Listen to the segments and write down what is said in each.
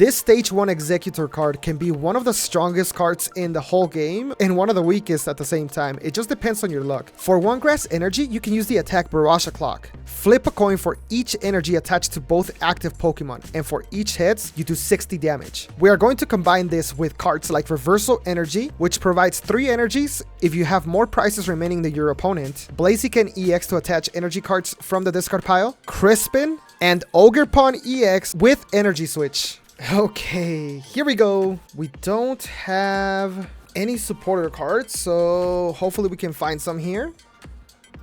This stage 1 Exeggutor card can be one of the strongest cards in the whole game and one of the weakest at the same time. It just depends on your luck. For 1 grass energy, you can use the attack Barrage Clock. Flip a coin for each energy attached to both active Pokemon, and for each heads, you do 60 damage. We are going to combine this with cards like Reversal Energy, which provides 3 energies if you have more prizes remaining than your opponent, Blaziken EX to attach energy cards from the discard pile, Crispin, and Ogerpon EX with Energy Switch. Okay, here we go. We don't have any supporter cards, so hopefully we can find some here.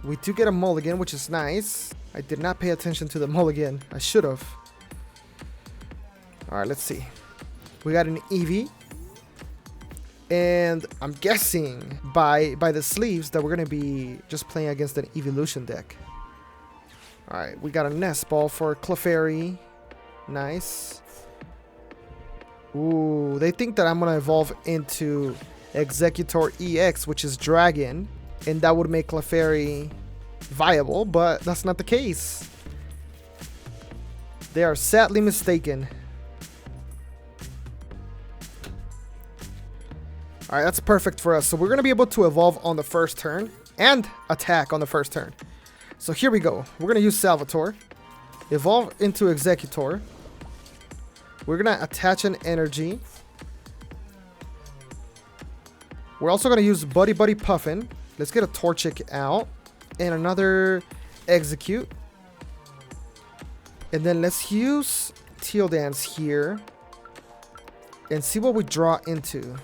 We do get a mulligan, which is nice. I did not pay attention to the mulligan. I should have. All right, let's see. We got an Eevee. And I'm guessing by the sleeves that we're going to be just playing against an evolution deck. All right, we got a Nest Ball for Clefairy. Nice. Ooh, they think that I'm going to evolve into Exeggutor EX, which is Dragon. And that would make Clefairy viable, but that's not the case. They are sadly mistaken. Alright, that's perfect for us. So we're going to be able to evolve on the first turn and attack on the first turn. So here we go. We're going to use Salvatore. Evolve into Exeggutor. We're going to attach an energy. We're also going to use Buddy-Buddy Poffin. Let's get a Torchic out. And another Exeggcute. And then let's use Teal Dance here. And see what we draw into.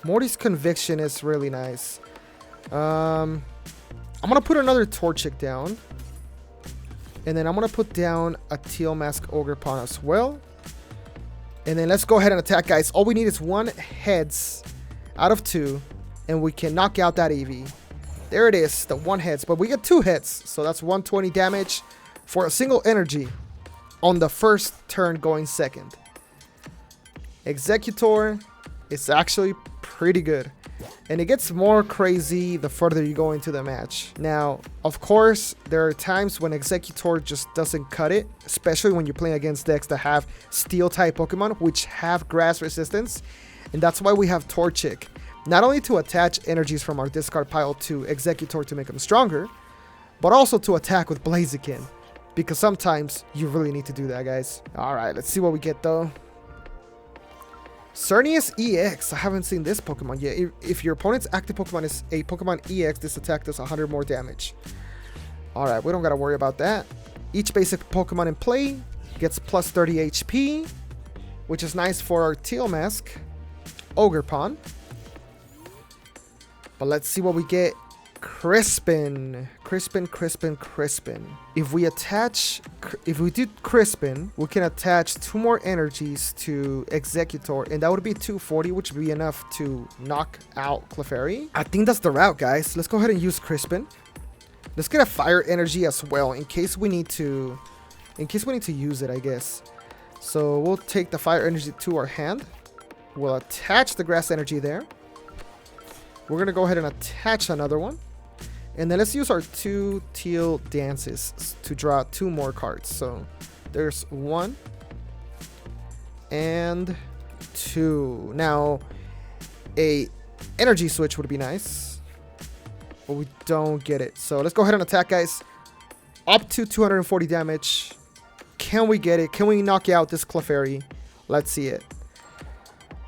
Morty's Conviction is really nice. I'm going to put another Torchic down. And then I'm going to put down a Teal Mask Ogerpon as well. And then let's go ahead and attack, guys. All we need is 1 heads out of 2. And we can knock out that Eevee. There it is, the 1 heads. But we get 2 hits. So that's 120 damage for a single energy on the first turn going second. Exeggutor is actually pretty good. And it gets more crazy the further you go into the match. Now, of course, there are times when Exeggutor just doesn't cut it. Especially when you're playing against decks that have Steel-type Pokemon, which have Grass resistance. And that's why we have Torchic. Not only to attach energies from our discard pile to Exeggutor to make them stronger, but also to attack with Blaziken. Because sometimes you really need to do that, guys. Alright, let's see what we get though. Xerneas EX. I haven't seen this Pokemon yet. If your opponent's active Pokemon is a Pokemon EX, this attack does 100 more damage. Alright, we don't gotta worry about that. Each basic Pokemon in play gets plus 30 HP, which is nice for our Teal Mask, Ogerpon. But let's see what we get. Crispin. Crispin. If we do Crispin, we can attach 2 more energies to Exeggutor, and that would be 240, which would be enough to knock out Clefairy. I think that's the route, guys. Let's go ahead and use Crispin. Let's get a Fire Energy as well, in case we need to use it, I guess. So we'll take the Fire Energy to our hand. We'll attach the Grass Energy there. We're going to go ahead and attach another one. And then let's use our 2 Teal Dances to draw 2 more cards. So there's 1 and 2. Now, a Energy Switch would be nice, but we don't get it. So let's go ahead and attack, guys. Up to 240 damage. Can we get it? Can we knock out this Clefairy? Let's see it.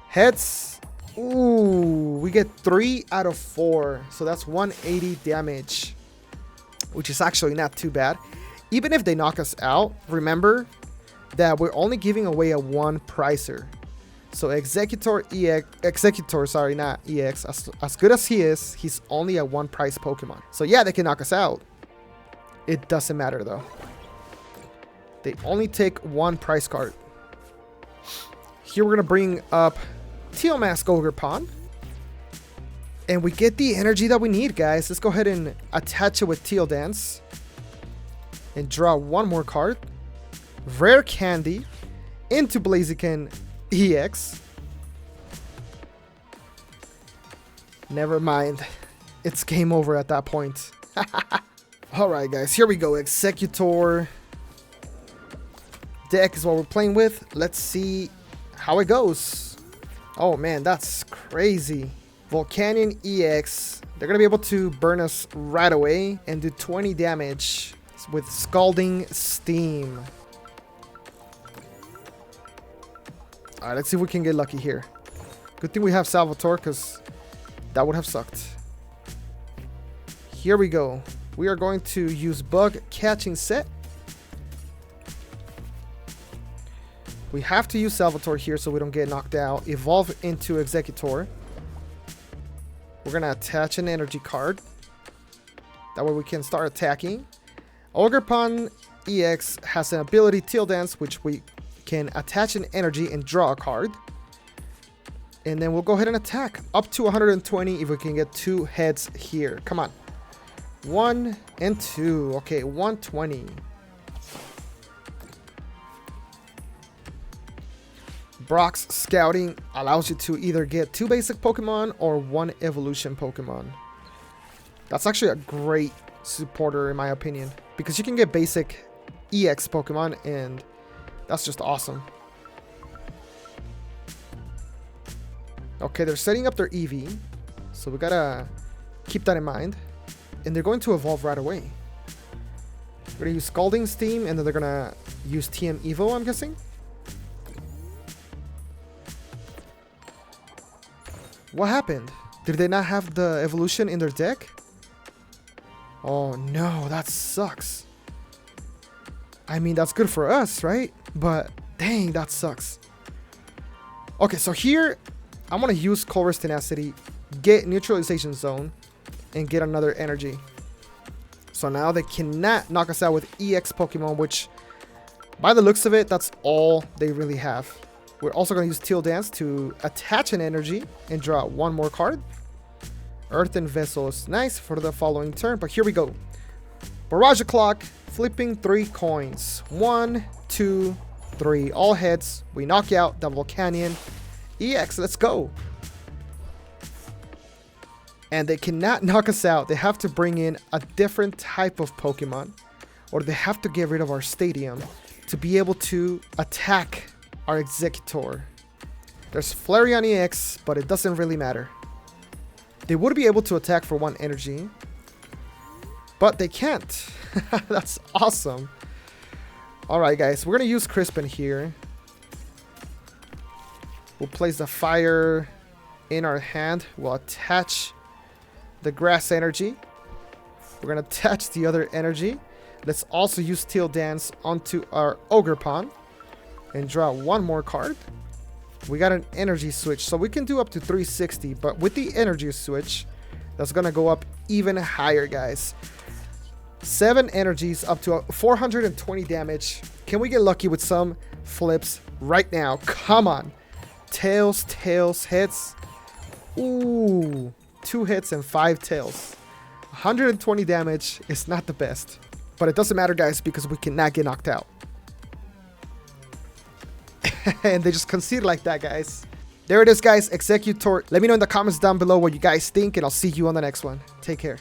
Heads. Ooh, we get 3 out of 4. So that's 180 damage, which is actually not too bad. Even if they knock us out, remember that we're only giving away a 1 pricer. So Exeggutor, sorry, not EX. As good as he is, he's only a 1 price Pokemon. So yeah, they can knock us out. It doesn't matter though. They only take 1 price card. Here we're going to bring up Teal Mask Ogerpon. And we get the energy that we need, guys. Let's go ahead and attach it with Teal Dance. And draw 1 more card. Rare Candy into Blaziken EX. Never mind. It's game over at that point. Alright, guys. Here we go. Exeggutor deck is what we're playing with. Let's see how it goes. Oh man, that's crazy. Volcanion EX. They're gonna be able to burn us right away and do 20 damage with Scalding Steam. Alright, let's see if we can get lucky here. Good thing we have Salvatore, because that would have sucked. Here we go. We are going to use Bug Catching Set. We have to use Salvatore here so we don't get knocked out. Evolve into Exeggutor. We're going to attach an energy card. That way we can start attacking. Ogerpon EX has an ability Teal Dance, which we can attach an energy and draw a card. And then we'll go ahead and attack. Up to 120 if we can get 2 heads here. Come on. 1 and 2. Okay, 120. Brock's Scouting allows you to either get 2 basic Pokemon or 1 evolution Pokemon. That's actually a great supporter in my opinion, because you can get basic EX Pokemon and that's just awesome. Okay, they're setting up their EV, so we gotta keep that in mind. And they're going to evolve right away. We're gonna use Scalding Steam and then they're gonna use TM Evo, I'm guessing. What happened? Did they not have the evolution in their deck? Oh no, that sucks. I mean, that's good for us, right? But dang, that sucks. Okay, so here I'm gonna use Colress Tenacity, get Neutralization Zone, and get another energy. So now they cannot knock us out with EX Pokemon, which by the looks of it, that's all they really have. We're also going to use Teal Dance to attach an energy and draw 1 more card. Earthen Vessel is nice for the following turn, but here we go. Barrage Clock, flipping 3 coins. 1, 2, 3. All heads. We knock out the Volcanion EX. Let's go. And they cannot knock us out. They have to bring in a different type of Pokemon, or they have to get rid of our stadium to be able to attack our Exeggutor. There's Flareon EX, but it doesn't really matter. They would be able to attack for 1 energy, but they can't. That's awesome. Alright guys, we're going to use Crispin here. We'll place the fire in our hand. We'll attach the grass energy. We're going to attach the other energy. Let's also use Teal Dance onto our Ogerpon and draw 1 more card. We got an energy switch, so we can do up to 360, but with the energy switch, that's gonna go up even higher, guys. 7 energies up to 420 damage. Can we get lucky with some flips right now? Come on. Tails, tails, hits. Ooh, 2 hits and 5 tails. 120 damage is not the best, but it doesn't matter, guys, because we cannot get knocked out. And they just concede like that, guys. There it is, guys. Exeggutor. Let me know in the comments down below what you guys think, and I'll see you on the next one. Take care.